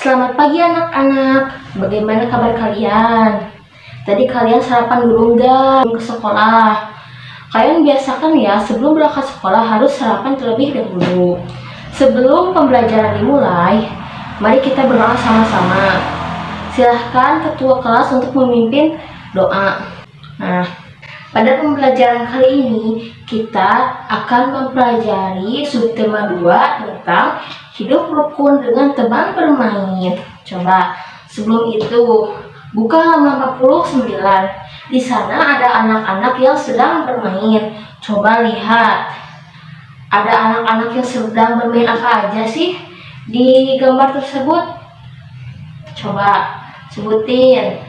Selamat pagi anak-anak, bagaimana kabar kalian? Tadi kalian sarapan dulu nggak ke sekolah? Kalian biasakan ya, sebelum berangkat sekolah harus sarapan terlebih dahulu. Sebelum pembelajaran dimulai, mari kita berdoa sama-sama. Silahkan ketua kelas untuk memimpin doa. Nah, pada pembelajaran kali ini, kita akan mempelajari subtema 2 tentang hidup rukun dengan teman bermain. Coba, sebelum itu, buka halaman 49. Di sana ada anak-anak yang sedang bermain. Coba lihat, ada anak-anak yang sedang bermain apa aja sih di gambar tersebut? Coba, sebutin.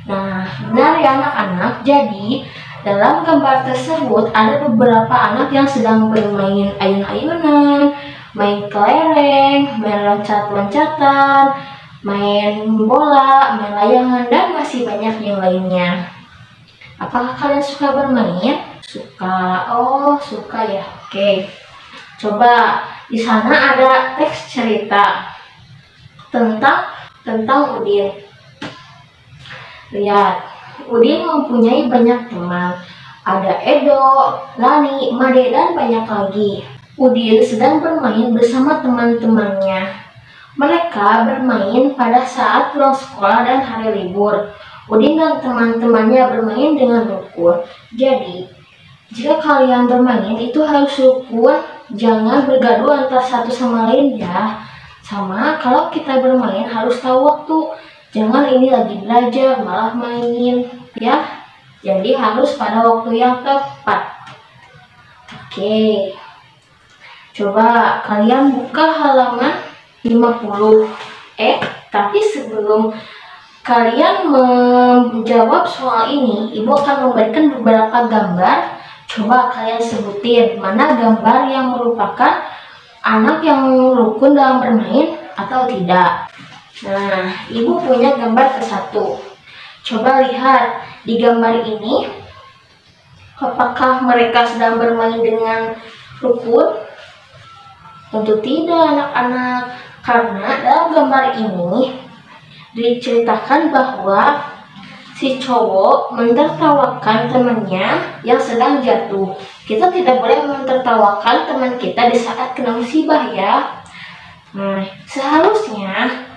Nah, benar ya anak-anak. Jadi, dalam gambar tersebut ada beberapa anak yang sedang bermain ayun-ayunan, main kelereng, main loncat-loncatan, main bola, main layangan, dan masih banyak yang lainnya. Apakah kalian suka bermain? Suka. Oh, suka ya. Oke. Coba, di sana ada teks cerita tentang Udin. Lihat, Udin mempunyai banyak teman. Ada Edo, Lani, Made, dan banyak lagi. Udin sedang bermain bersama teman-temannya. Mereka bermain pada saat pulang sekolah dan hari libur. Udin dan teman-temannya bermain dengan rukun. Jadi, jika kalian bermain itu harus rukun, jangan bergaduh antara satu sama lain ya. Sama kalau kita bermain harus tahu waktu. Jangan ini lagi belajar malah main ya. Jadi harus pada waktu yang tepat. Oke. Coba kalian buka halaman 50. Tapi sebelum kalian menjawab soal ini, Ibu akan memberikan beberapa gambar. Coba kalian sebutin mana gambar yang merupakan anak yang rukun dalam bermain atau tidak. Nah, Ibu punya gambar ke-1. Coba lihat di gambar ini, apakah mereka sedang bermain dengan rukun? Tentu tidak anak-anak, karena dalam gambar ini diceritakan bahwa si cowok mentertawakan temannya yang sedang jatuh. Kita tidak boleh mentertawakan teman kita di saat kena musibah ya. Nah, seharusnya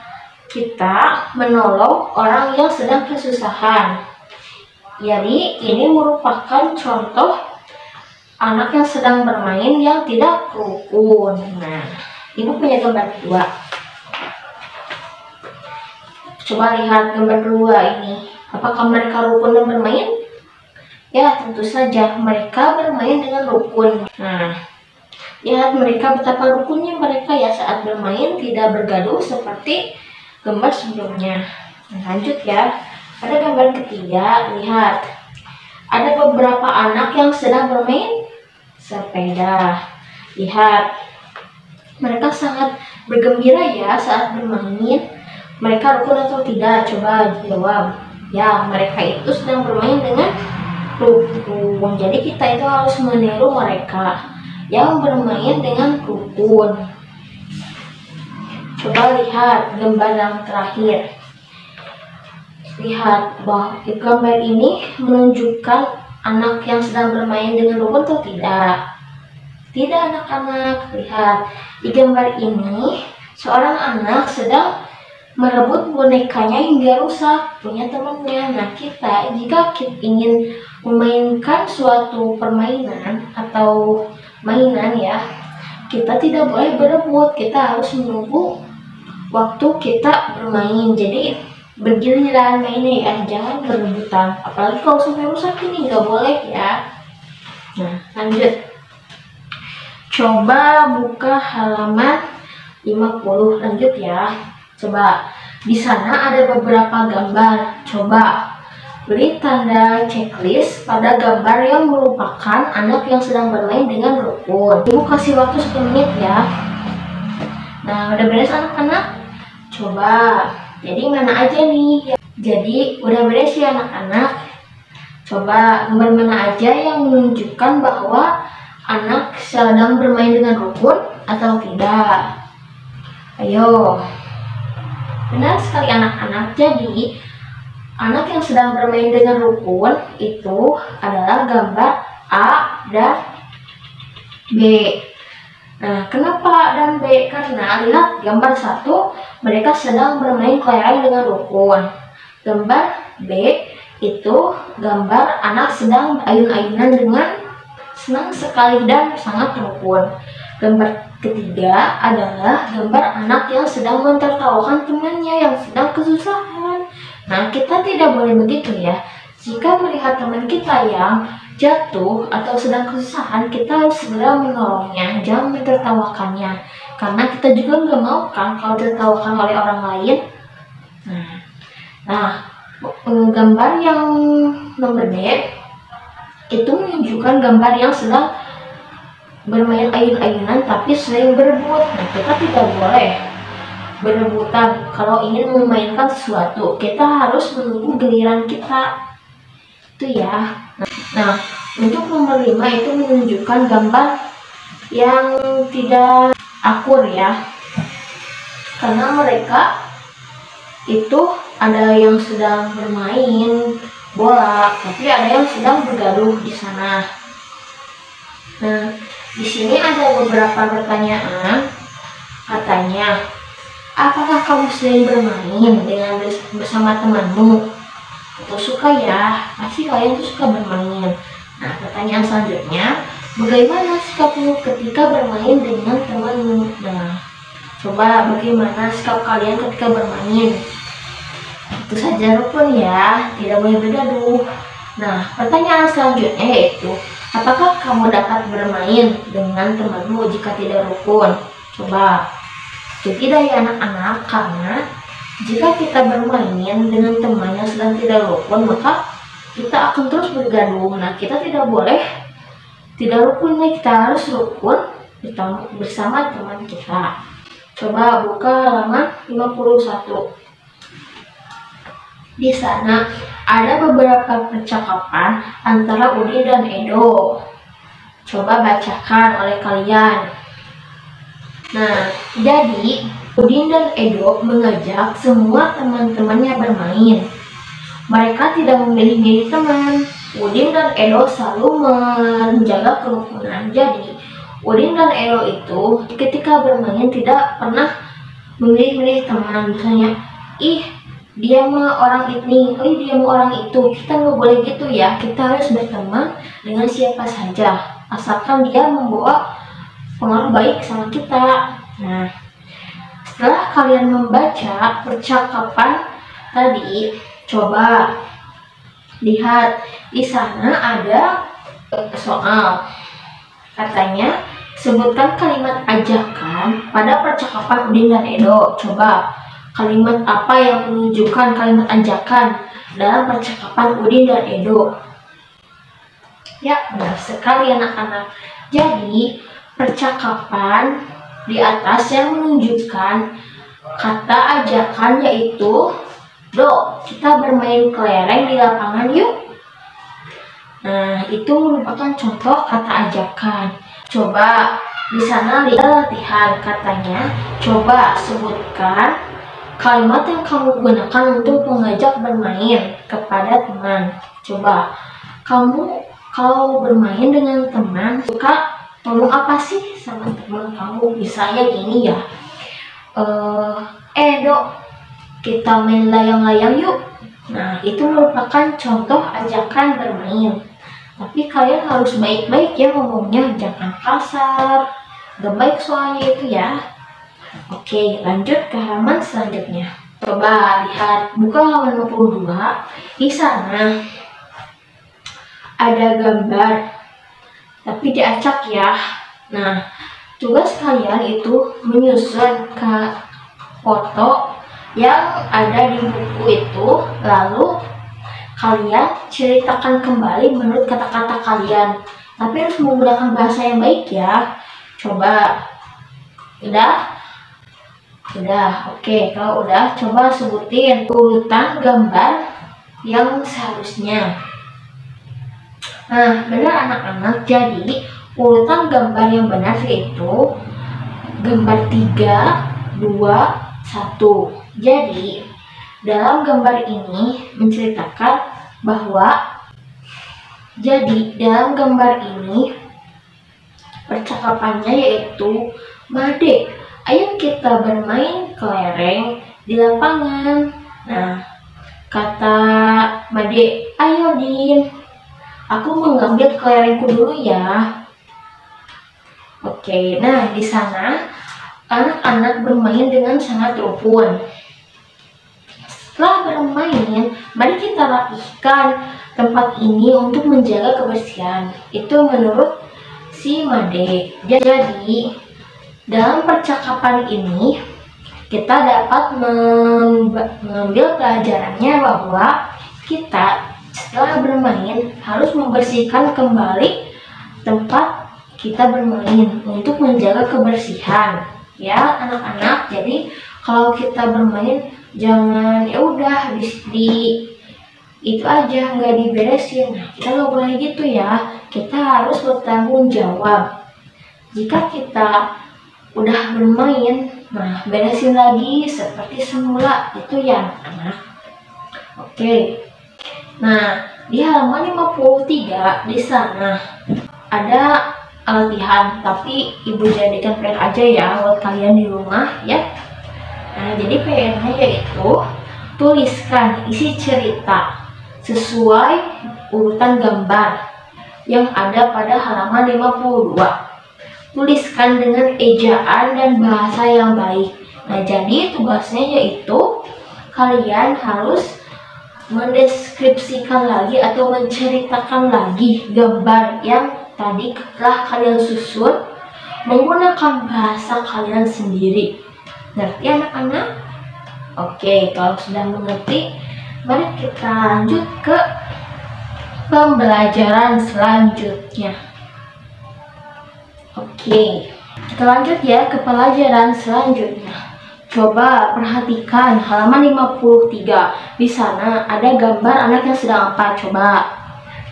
kita menolong orang yang sedang kesusahan. Jadi ini merupakan contoh anak yang sedang bermain yang tidak rukun. Nah, Ibu punya gambar kedua. Coba lihat gambar kedua ini. Apakah mereka rukun dan bermain? Ya, tentu saja mereka bermain dengan rukun. Nah, lihat mereka betapa rukunnya mereka ya saat bermain, tidak bergaduh seperti gambar sebelumnya. Nah, lanjut ya. Pada gambar ketiga, lihat. Ada beberapa anak yang sedang bermain sepeda. Lihat. Mereka sangat bergembira ya saat bermain. Mereka rukun atau tidak? Coba jawab. Ya, mereka itu sedang bermain dengan rukun. Jadi kita itu harus meniru mereka yang bermain dengan rukun. Coba lihat gambar yang terakhir. Lihat bahwa gambar ini menunjukkan anak yang sedang bermain dengan rukun atau tidak? Tidak anak-anak. Lihat di gambar ini seorang anak sedang merebut bonekanya hingga rusak punya temannya. Nah, kita jika kita ingin memainkan suatu permainan atau mainan ya, kita tidak boleh berebut. Kita harus menunggu waktu kita bermain. Jadi bergiliran mainnya ya, jangan berebutan. Apalagi kalau sampai rusak ini nggak boleh ya. Nah, lanjut. Coba buka halaman 50. Lanjut ya. Coba di sana ada beberapa gambar. Coba beri tanda checklist pada gambar yang merupakan anak yang sedang bermain dengan rukun. Ibu kasih waktu 1 menit ya. Nah, udah beres anak-anak? Coba. Jadi mana aja nih? Jadi udah beres ya anak-anak. Coba gambar mana aja yang menunjukkan bahwa anak sedang bermain dengan rukun atau tidak? Ayo. Benar sekali anak-anak. Jadi, anak yang sedang bermain dengan rukun itu adalah gambar A dan B. Nah, kenapa A dan B? Karena lihat gambar 1, mereka sedang bermain kelereng dengan rukun. Gambar B itu gambar anak sedang ayun-ayunan dengan senang sekali dan sangat rukun. Gambar ketiga adalah gambar anak yang sedang mentertawakan temannya yang sedang kesusahan. Nah, kita tidak boleh begitu ya. Jika melihat teman kita yang jatuh atau sedang kesusahan, kita harus segera menolongnya, jangan mentertawakannya. Karena kita juga nggak mau kan kalau ditertawakan oleh orang lain. Nah, gambar yang nomor D itu menunjukkan gambar yang sedang bermain ayun-ayunan tapi sering berebut. Nah, kita tidak boleh berebutan kalau ingin memainkan sesuatu. Kita harus menunggu giliran kita. Itu ya. Nah, untuk nomor 5 itu menunjukkan gambar yang tidak akur ya. Karena mereka itu ada yang sedang bermain bola, tapi ada yang sedang bergaduh di sana. Nah, di sini ada beberapa pertanyaan. Katanya, apakah kamu sering bermain dengan bersama temanmu? Atau suka ya? Pasti kalian tuh suka bermain. Nah, pertanyaan selanjutnya, bagaimana sikapmu ketika bermain dengan temanmu? Nah, coba bagaimana sikap kalian ketika bermain? Itu saja rukun ya, tidak boleh bergaduh. Nah, pertanyaan selanjutnya yaitu, apakah kamu dapat bermain dengan temanmu jika tidak rukun? Coba. Jadi dari anak-anak, karena jika kita bermain dengan teman yang sedang tidak rukun, maka kita akan terus bergaduh. Nah, kita tidak boleh tidak rukunnya, kita harus rukun bersama teman kita. Coba buka halaman 51. Di sana ada beberapa percakapan antara Udin dan Edo. Coba bacakan oleh kalian. Nah, jadi Udin dan Edo mengajak semua teman-temannya bermain. Mereka tidak memilih-milih teman. Udin dan Edo selalu menjaga kerukunan. Jadi, Udin dan Edo itu ketika bermain tidak pernah memilih-milih teman. Misalnya, dia mah orang ini, dia mah orang itu. Kita nggak boleh gitu ya. Kita harus berteman dengan siapa saja, asalkan dia membawa pengaruh baik sama kita. Nah, setelah kalian membaca percakapan tadi, coba lihat di sana ada soal. Katanya, sebutkan kalimat ajakan pada percakapan Udin dan Edo. Coba, kalimat apa yang menunjukkan kalimat ajakan dalam percakapan Udin dan Edo? Ya, benar sekali anak-anak. Jadi, percakapan di atas yang menunjukkan kata ajakan yaitu, "Do, kita bermain kelereng di lapangan yuk." Nah, itu merupakan contoh kata ajakan. Coba di sana lihat latihan. Katanya, coba sebutkan kalimat yang kamu gunakan untuk mengajak bermain kepada teman. Coba, kamu kalau bermain dengan teman suka ngomong apa sih sama teman kamu? Misalnya gini ya, Dok, kita main layang-layang yuk. Nah, itu merupakan contoh ajakan bermain. Tapi kalian harus baik-baik ya ngomongnya, jangan kasar. Gak baik soalnya itu ya. Oke, lanjut ke halaman selanjutnya. Coba lihat, buka halaman 52. Di sana ada gambar, tapi diacak ya. Nah, tugas kalian itu menyusun ke foto yang ada di buku itu, lalu kalian ceritakan kembali menurut kata-kata kalian. Tapi harus menggunakan bahasa yang baik ya. Coba, udah? Udah, oke. Kalau udah, coba sebutin urutan gambar yang seharusnya. Nah, benar anak-anak. Jadi, urutan gambar yang benar yaitu gambar 3, 2, 1. Jadi, dalam gambar ini menceritakan bahwa dalam gambar ini percakapannya yaitu, "Made, ayo kita bermain kelereng di lapangan." Nah, kata Made, "Ayo Din, aku mengambil kelerengku dulu ya." Oke, nah di sana anak-anak bermain dengan sangat rukun. Setelah bermain, mari kita rapihkan tempat ini untuk menjaga kebersihan. Itu menurut si Made. Jadi, dalam percakapan ini kita dapat mengambil pelajarannya bahwa kita setelah bermain harus membersihkan kembali tempat kita bermain untuk menjaga kebersihan ya anak-anak. Jadi kalau kita bermain jangan ya udah di itu aja nggak diberesin. Nah, kita nggak boleh gitu ya, kita harus bertanggung jawab. Jika kita udah bermain, nah beresin lagi seperti semula itu ya anak-anak. Oke, nah di halaman 53 di sana ada latihan, tapi ibu jadikan PR aja ya buat kalian di rumah ya. Nah, jadi PR-nya yaitu tuliskan isi cerita sesuai urutan gambar yang ada pada halaman 52. Tuliskan dengan ejaan dan bahasa yang baik. Nah, jadi tugasnya yaitu kalian harus mendeskripsikan lagi atau menceritakan lagi gambar yang tadi telah kalian susun menggunakan bahasa kalian sendiri. Ngerti anak-anak? Oke, kalau sudah mengerti, mari kita lanjut ke pembelajaran selanjutnya. Oke, kita lanjut ya ke pelajaran selanjutnya. Coba perhatikan halaman 53. Di sana ada gambar anak yang sedang apa? Coba.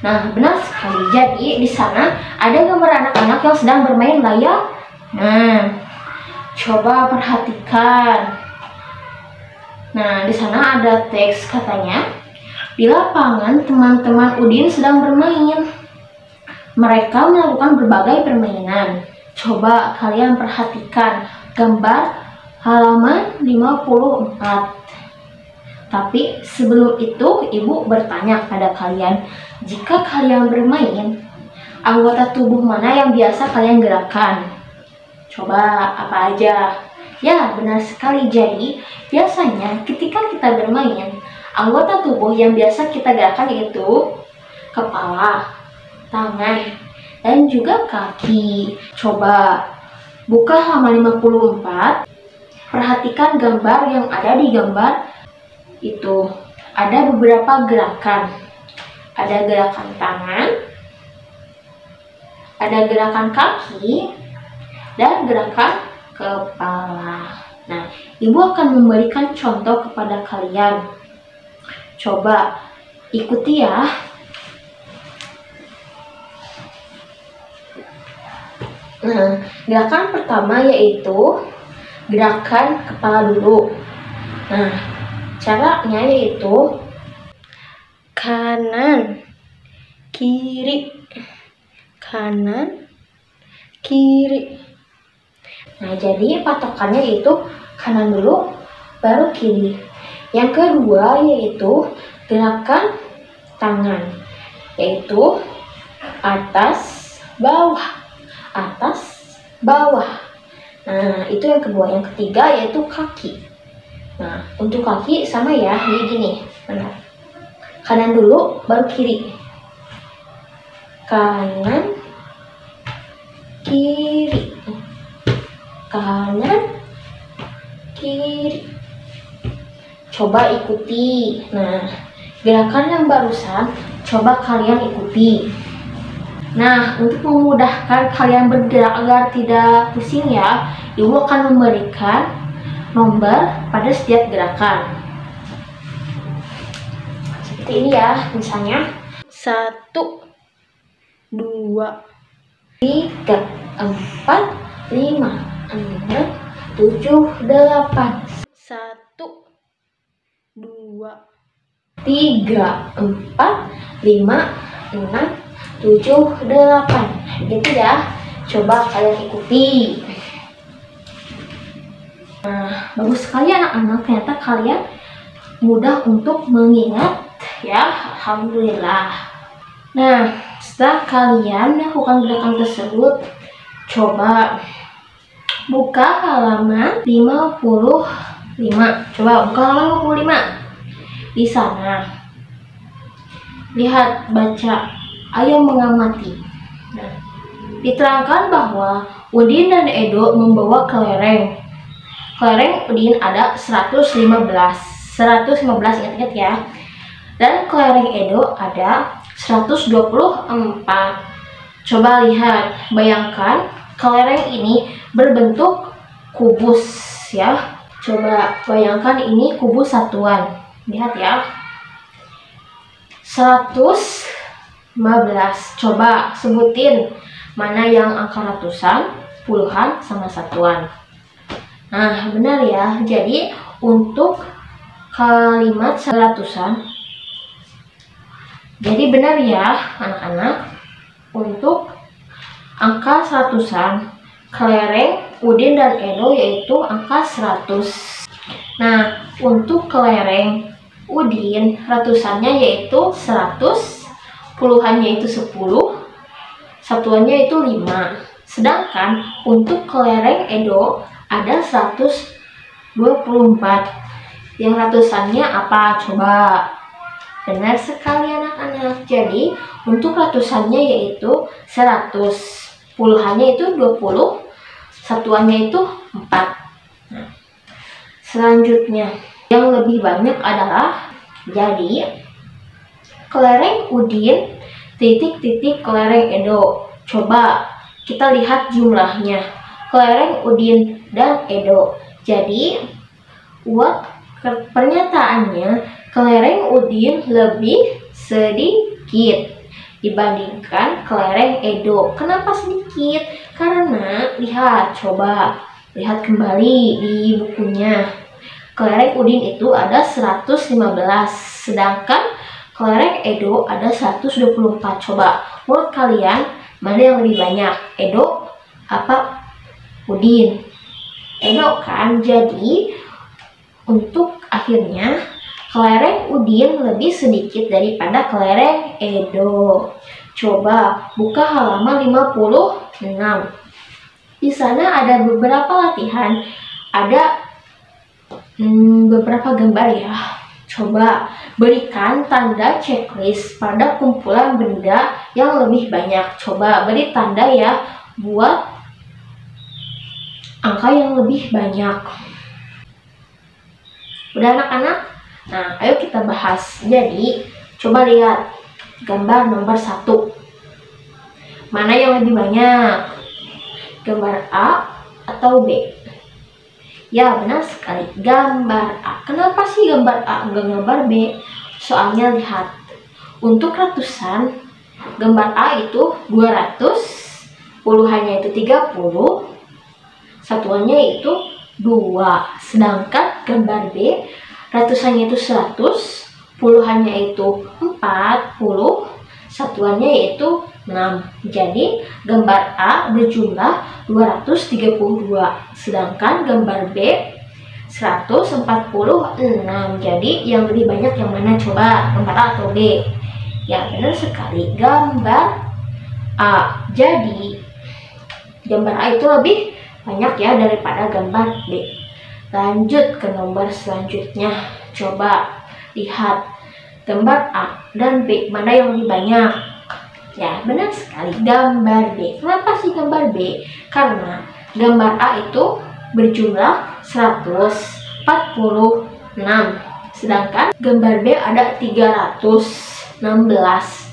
Nah, benar sekali. Jadi di sana ada gambar anak-anak yang sedang bermain layar. Nah, coba perhatikan. Nah, di sana ada teks katanya, "Di lapangan teman-teman Udin sedang bermain. Mereka melakukan berbagai permainan." Coba kalian perhatikan gambar halaman 54. Tapi sebelum itu, ibu bertanya pada kalian, jika kalian bermain, anggota tubuh mana yang biasa kalian gerakan? Coba apa aja? Ya, benar sekali. Jadi, biasanya ketika kita bermain, anggota tubuh yang biasa kita gerakan yaitu kepala, tangan, dan juga kaki. Coba buka halaman 54. Perhatikan gambar yang ada di gambar itu. Ada beberapa gerakan. Ada gerakan tangan, ada gerakan kaki, dan gerakan kepala. Nah, ibu akan memberikan contoh kepada kalian. Coba ikuti ya. Nah, gerakan pertama yaitu gerakan kepala dulu. Nah, caranya yaitu kanan, kiri, kanan, kiri. Nah, jadi patokannya itu kanan dulu, baru kiri. Yang kedua yaitu gerakan tangan, yaitu atas, bawah, atas, bawah. Nah, itu yang kedua. Yang ketiga yaitu kaki. Nah, untuk kaki sama ya, jadi gini, benar. Kanan dulu, baru kiri. Kanan, kiri. Kanan, kiri. Coba ikuti. Nah, gerakan yang barusan, coba kalian ikuti. Nah, untuk memudahkan kalian bergerak agar tidak pusing ya, ibu akan memberikan nomor pada setiap gerakan. Seperti ini ya, misalnya 1, 2, 3, 4, 5, 6, 7, 8. 1, 2, 3, 4, 5, 6, 7, 8. Gitu ya. Coba kalian ikuti. Nah, bagus sekali anak-anak. Ternyata kalian mudah untuk mengingat ya. Alhamdulillah. Nah, setelah kalian melakukan gerakan tersebut, coba buka halaman 55. Coba buka halaman 55. Di sana lihat, baca, ayo mengamati. Nah, diterangkan bahwa Udin dan Edo membawa kelereng. Kelereng Udin ada 115, ingat-ingat ya. Dan kelereng Edo ada 124. Coba lihat, bayangkan kelereng ini berbentuk kubus ya. Coba bayangkan ini kubus satuan. Lihat ya. 115. Coba sebutin mana yang angka ratusan, puluhan, sama satuan. Nah, benar ya. Jadi untuk kalimat seratusan, jadi benar ya anak-anak, untuk angka seratusan kelereng Udin dan Edo yaitu angka 100. Nah, untuk kelereng Udin ratusannya yaitu 100, puluhannya itu 10, satuannya itu 5. Sedangkan untuk kelereng Edo ada 124. Yang ratusannya apa? Coba. Benar sekali anak-anak. Jadi untuk ratusannya yaitu 100, puluhannya itu 20, satuannya itu 4. Nah, selanjutnya yang lebih banyak adalah, jadi kelereng Udin titik-titik kelereng Edo. Coba kita lihat jumlahnya. Kelereng Udin dan Edo. Jadi buat pernyataannya, kelereng Udin lebih sedikit dibandingkan kelereng Edo. Kenapa sedikit? Karena lihat, coba lihat kembali di bukunya. Kelereng Udin itu ada 115, sedangkan kelereng Edo ada 124. Coba menurut kalian mana yang lebih banyak? Edo apa Udin? Edo kan. Jadi untuk akhirnya kelereng Udin lebih sedikit daripada kelereng Edo. Coba buka halaman 56. Di sana ada beberapa latihan, ada beberapa gambar ya. Coba berikan tanda checklist pada kumpulan benda yang lebih banyak. Coba beri tanda ya buat angka yang lebih banyak. Udah anak-anak? Nah, ayo kita bahas. Jadi, coba lihat gambar nomor 1. Mana yang lebih banyak? Gambar A atau B? Ya, benar sekali. Gambar A. Kenapa sih gambar A enggak gambar B? Soalnya lihat. Untuk ratusan, gambar A itu 200, puluhannya itu 30, satuannya itu 2. Sedangkan gambar B, ratusannya itu 100, puluhannya itu 40, satuannya yaitu 6. Jadi gambar A berjumlah 232, sedangkan gambar B 146. Jadi yang lebih banyak yang mana? Coba gambar A atau B? Ya, benar sekali, gambar A. Jadi gambar A itu lebih banyak ya daripada gambar B. Lanjut ke nomor selanjutnya. Coba lihat gambar A dan B, mana yang lebih banyak? Ya, benar sekali, gambar B. Kenapa sih gambar B? Karena gambar A itu berjumlah 146, sedangkan gambar B ada 316.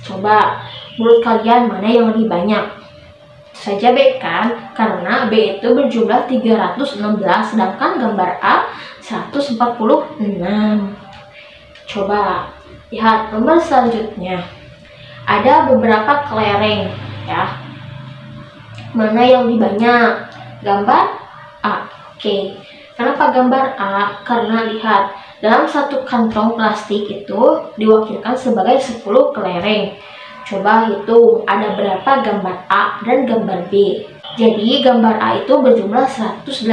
Coba menurut kalian mana yang lebih banyak? Saja B kan, karena B itu berjumlah 316, sedangkan gambar A 146. Coba lihat nomor selanjutnya. Ada beberapa kelereng ya. Mana yang lebih banyak? Gambar A. Oke. Kenapa gambar A? Karena lihat Dalam satu kantong plastik itu diwakilkan sebagai 10 kelereng. Coba hitung ada berapa gambar A dan gambar B. Jadi gambar A itu berjumlah 183.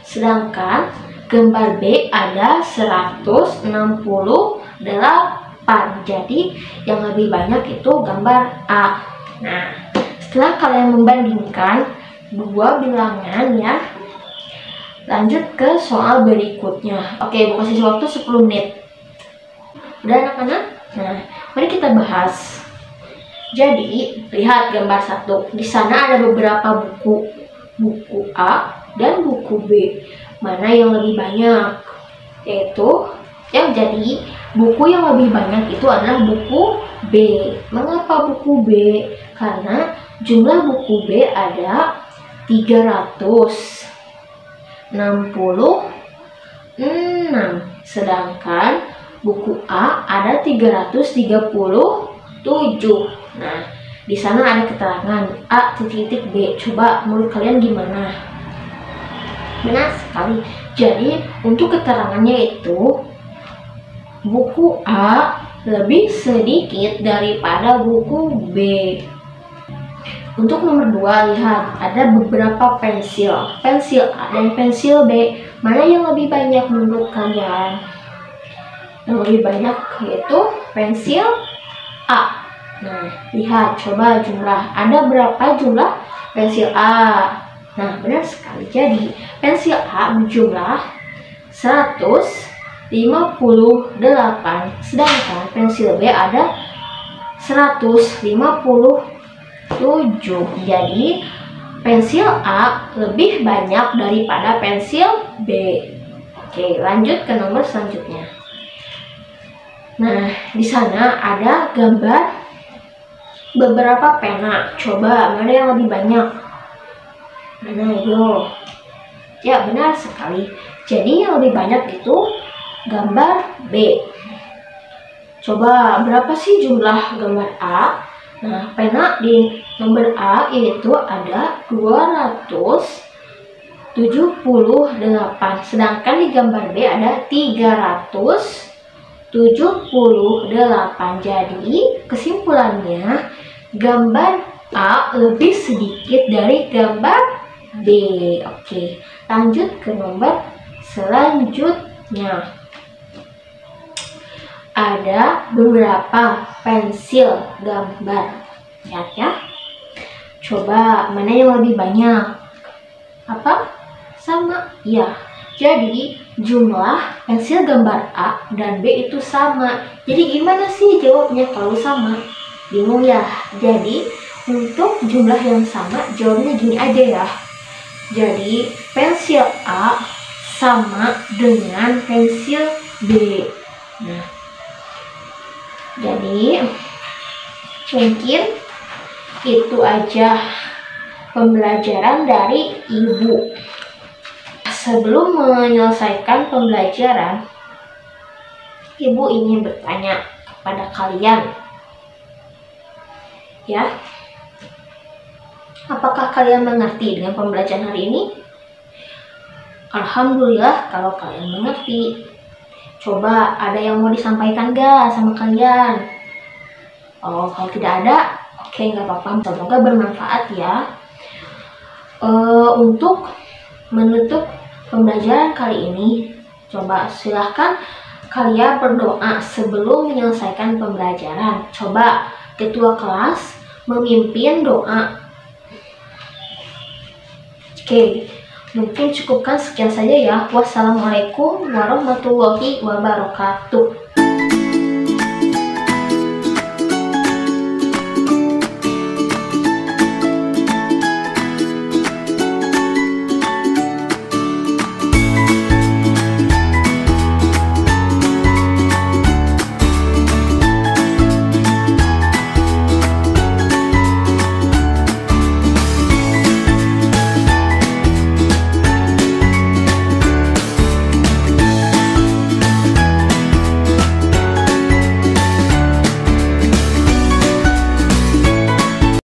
Sedangkan gambar B ada 168. Jadi yang lebih banyak itu gambar A. Nah, setelah kalian membandingkan dua bilangan ya, lanjut ke soal berikutnya. Oke, Bu kasih waktu 10 menit. Udah anak-anak? Nah, mari kita bahas. Jadi, lihat gambar 1. Di sana ada beberapa buku. Buku A dan buku B. Mana yang lebih banyak? Yaitu, jadi buku yang lebih banyak itu adalah buku B. Mengapa buku B? Karena jumlah buku B ada 366, sedangkan buku A ada 337. Nah, di sana ada keterangan A titik B. Coba menurut kalian gimana? Benar sekali. Jadi untuk keterangannya itu buku A lebih sedikit daripada buku B. Untuk nomor 2, lihat ada beberapa pensil. Pensil A dan pensil B, mana yang lebih banyak menurut kalian? Yang lebih banyak yaitu pensil A. Nah, lihat coba jumlah. Ada berapa jumlah pensil A? Nah, benar sekali. Jadi, pensil A berjumlah 158, sedangkan pensil B ada 157. Jadi pensil A lebih banyak daripada pensil B. Oke, lanjut ke nomor selanjutnya. Nah, di sana ada gambar beberapa pena. Coba mana yang lebih banyak? Mana yo? Ya, benar sekali. Jadi yang lebih banyak itu gambar B. Coba berapa sih jumlah gambar A? Nah, pena di nomor A itu ada 278, sedangkan di gambar B ada 378. Jadi, kesimpulannya gambar A lebih sedikit dari gambar B. Oke, lanjut ke nomor selanjutnya. Ada beberapa pensil gambar. Lihat ya. Coba mana yang lebih banyak? Apa? Sama? Ya. Jadi jumlah pensil gambar A dan B itu sama. Jadi gimana sih jawabnya kalau sama? Bingung ya? Jadi untuk jumlah yang sama jawabnya gini aja ya. Jadi pensil A sama dengan pensil B. Nah, jadi mungkin itu aja pembelajaran dari Ibu. Sebelum menyelesaikan pembelajaran, Ibu ingin bertanya kepada kalian. Ya. Apakah kalian mengerti dengan pembelajaran hari ini? Alhamdulillah kalau kalian mengerti. Coba ada yang mau disampaikan gak sama kalian? Oh, kalau tidak ada, oke, nggak apa-apa. Semoga bermanfaat ya. Untuk menutup pembelajaran kali ini, coba silahkan kalian berdoa sebelum menyelesaikan pembelajaran. Coba ketua kelas memimpin doa. Oke. Mungkin cukupkan sekian saja ya. Wassalamualaikum warahmatullahi wabarakatuh.